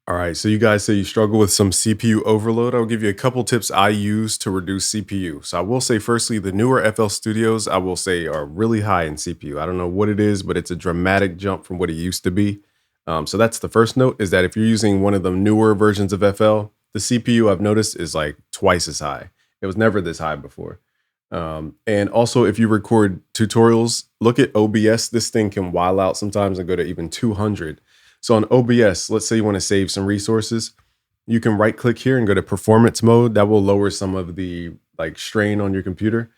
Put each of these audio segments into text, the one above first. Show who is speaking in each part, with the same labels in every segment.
Speaker 1: All right, so you guys say you struggle with some CPU overload. I'll give you a couple tips I use to reduce CPU. So I will say, firstly, the newer FL Studios, I will say, are really high in CPU. I don't know what it is, but it's a dramatic jump from what it used to be. So that's the first note, is that if you're using one of the newer versions of FL, the CPU I've noticed is like twice as high. It was never this high before. And also, if you record tutorials, look at OBS. This thing can while out sometimes and go to even 200. So on OBS, let's say you want to save some resources, you can right click here and go to performance mode. That will lower some of the like strain on your computer.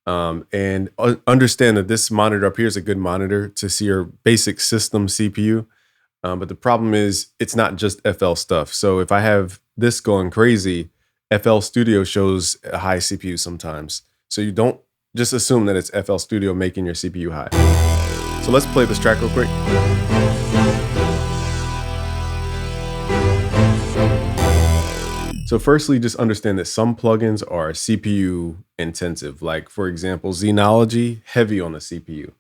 Speaker 1: And understand that this monitor up here is a good monitor to see your basic system CPU. But the problem is it's not just FL stuff. So if I have this going crazy, FL Studio shows a high CPU sometimes. So you don't just assume that it's FL Studio making your CPU high. So let's play this track real quick. So firstly, just understand that some plugins are CPU intensive. Like for example, Xenology, heavy on the CPU.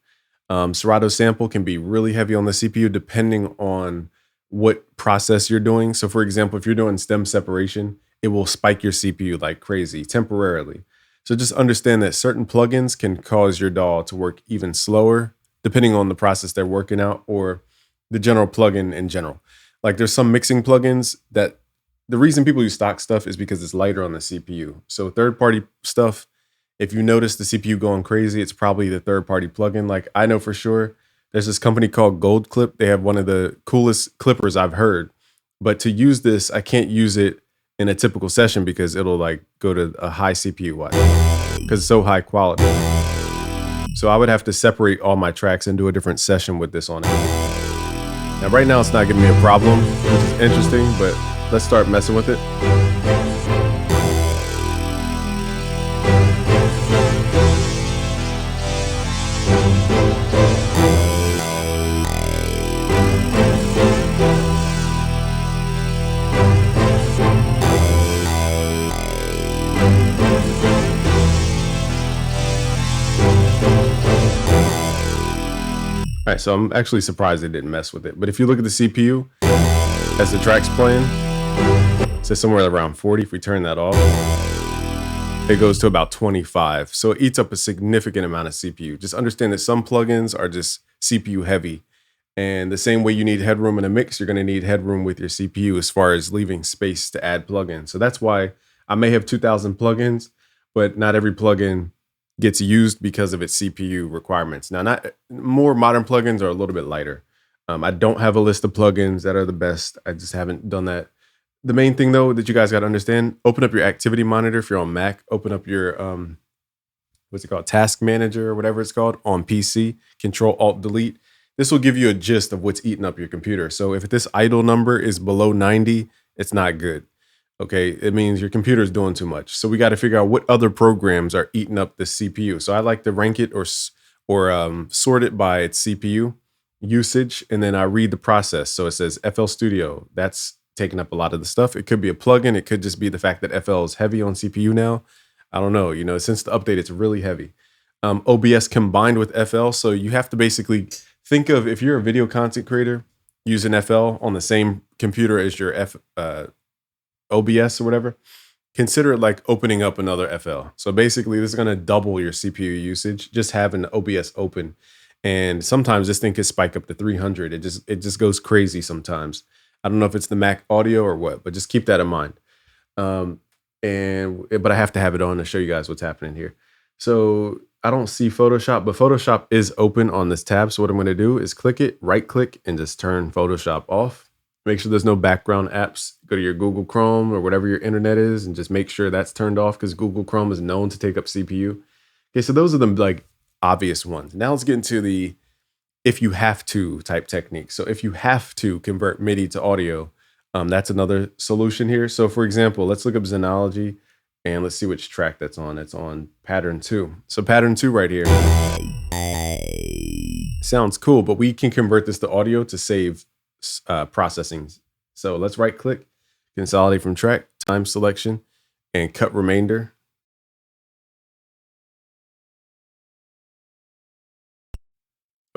Speaker 1: Serato Sample can be really heavy on the CPU depending on what process you're doing. So for example, if you're doing stem separation, it will spike your CPU like crazy temporarily. So just understand that certain plugins can cause your DAW to work even slower, depending on the process they're working out or the general plugin in general. Like there's some mixing plugins that the reason people use stock stuff is because it's lighter on the CPU. So third-party stuff, if you notice the CPU going crazy, it's probably the third-party plugin. Like I know for sure, there's this company called Gold Clip. They have one of the coolest clippers I've heard. But to use this, I can't use it in a typical session because it'll like go to a high CPU watch because it's so high quality. So I would have to separate all my tracks and do a different session with this on it. Now right now it's not giving me a problem, which is interesting, but let's start messing with it. All right, so I'm actually surprised they didn't mess with it. But if you look at the CPU, as the track's playing, it says somewhere around 40. If we turn that off, it goes to about 25. So it eats up a significant amount of CPU. Just understand that some plugins are just CPU heavy. And the same way you need headroom in a mix, you're going to need headroom with your CPU as far as leaving space to add plugins. So that's why I may have 2,000 plugins, but not every plugin gets used because of its CPU requirements. Now, not more modern plugins are a little bit lighter. I don't have a list of plugins that are the best. I just haven't done that. The main thing though that you guys got to understand, open up your activity monitor if you're on Mac, open up your what's it called? Task manager or whatever it's called on PC, Control Alt Delete. This will give you a gist of what's eating up your computer. So if this idle number is below 90, it's not good. Okay, it means your computer is doing too much. So we got to figure out what other programs are eating up the CPU. So I like to rank it or sort it by its CPU usage, and then I read the process. So it says FL Studio. That's taking up a lot of the stuff. It could be a plugin. It could just be the fact that FL is heavy on CPU now. I don't know. You know, since the update, it's really heavy. OBS combined with FL. So you have to basically think of if you're a video content creator using FL on the same computer as your OBS or whatever, consider it like opening up another FL. So basically this is going to double your CPU usage, just having OBS open. And sometimes this thing could spike up to 300. It just goes crazy sometimes. I don't know if it's the Mac audio or what, but just keep that in mind. But I have to have it on to show you guys what's happening here. So I don't see Photoshop, but Photoshop is open on this tab. So what I'm going to do is click it, right click, and just turn Photoshop off. Make sure there's no background apps. Go to your Google Chrome or whatever your internet is and just make sure that's turned off because Google Chrome is known to take up CPU. Okay, so those are the like obvious ones. Now let's get into the if you have to type technique. So if you have to convert MIDI to audio, that's another solution here. So for example, let's look up Xenology and let's see which track that's on. It's on pattern 2. So pattern 2 right here. Sounds cool, but we can convert this to audio to save processing. So let's right click, consolidate from track, time selection, and cut remainder.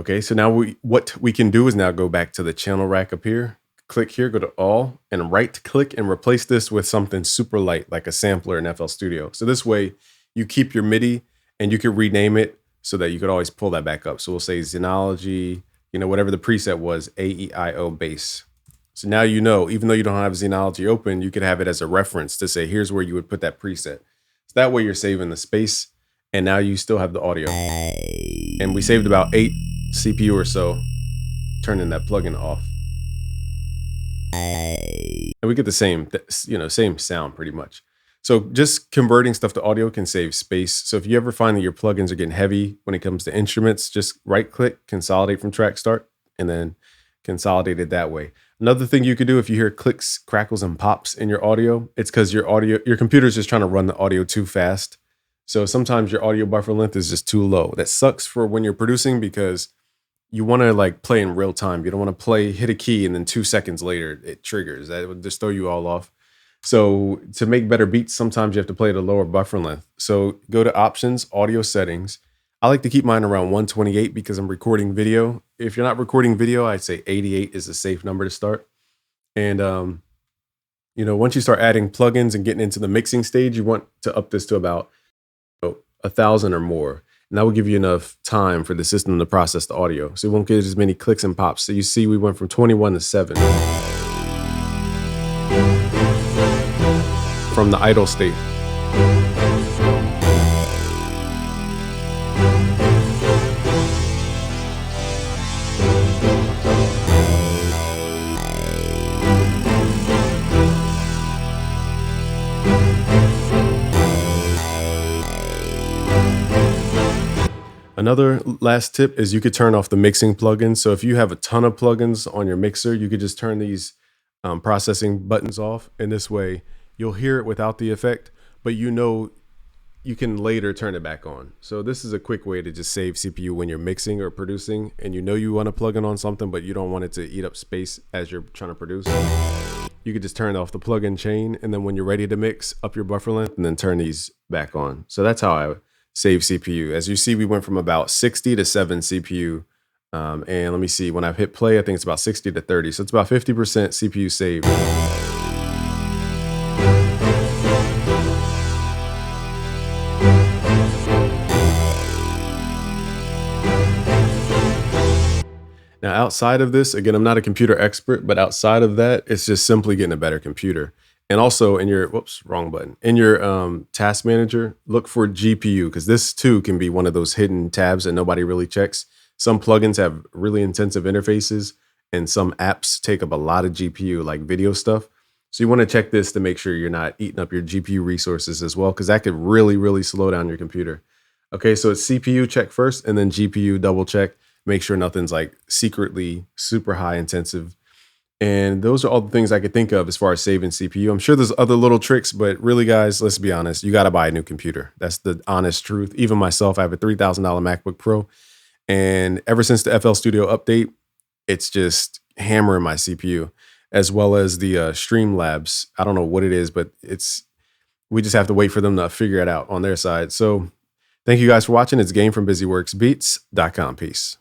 Speaker 1: Okay, so now what we can do is now go back to the channel rack up here, click here, go to all, and right click and replace this with something super light like a sampler in FL Studio. So this way you keep your MIDI and you can rename it so that you could always pull that back up. So we'll say Xenology, whatever the preset was, AEIO bass. So now even though you don't have Xenology open, you could have it as a reference to say, here's where you would put that preset. So that way you're saving the space, and now you still have the audio. And we saved about 8 CPU or so, turning that plugin off. And we get the same sound pretty much. So just converting stuff to audio can save space. So if you ever find that your plugins are getting heavy when it comes to instruments, just right click, consolidate from track start, and then consolidate it that way. Another thing you could do if you hear clicks, crackles, and pops in your audio, it's because your computer's just trying to run the audio too fast. So sometimes your audio buffer length is just too low. That sucks for when you're producing because you want to like play in real time. You don't want to hit a key and then 2 seconds later it triggers. That would just throw you all off. So to make better beats, sometimes you have to play at a lower buffer length. So go to options, audio settings. I like to keep mine around 128 because I'm recording video. If you're not recording video, I'd say 88 is a safe number to start. And, once you start adding plugins and getting into the mixing stage, you want to up this to about 1,000 or more. And that will give you enough time for the system to process the audio. So it won't get as many clicks and pops. So you see we went from 21 to 7. From the idle state. Another last tip is you could turn off the mixing plugins. So if you have a ton of plugins on your mixer, you could just turn these processing buttons off. And this way you'll hear it without the effect, but you can later turn it back on. So this is a quick way to just save CPU when you're mixing or producing, and you want to plug in on something, but you don't want it to eat up space as you're trying to produce. You could just turn off the plugin chain, and then when you're ready to mix, up your buffer length and then turn these back on. So that's how I save CPU. As you see, we went from about 60 to 7 CPU. And let me see, when I've hit play, I think it's about 60 to 30. So it's about 50% CPU saved. Now, outside of this, again, I'm not a computer expert, but outside of that, it's just simply getting a better computer. And also in your, wrong button. In your task manager, look for GPU, because this too can be one of those hidden tabs that nobody really checks. Some plugins have really intensive interfaces, and some apps take up a lot of GPU, like video stuff. So you want to check this to make sure you're not eating up your GPU resources as well, because that could really, really slow down your computer. Okay, so it's CPU check first, and then GPU double check. Make sure nothing's like secretly super high intensive. And those are all the things I could think of as far as saving CPU. I'm sure there's other little tricks, but really, guys, let's be honest. You got to buy a new computer. That's the honest truth. Even myself, I have a $3,000 MacBook Pro. And ever since the FL Studio update, it's just hammering my CPU, as well as the Streamlabs. I don't know what it is, but we just have to wait for them to figure it out on their side. So thank you guys for watching. It's Game from BusyWorksBeats.com. Peace.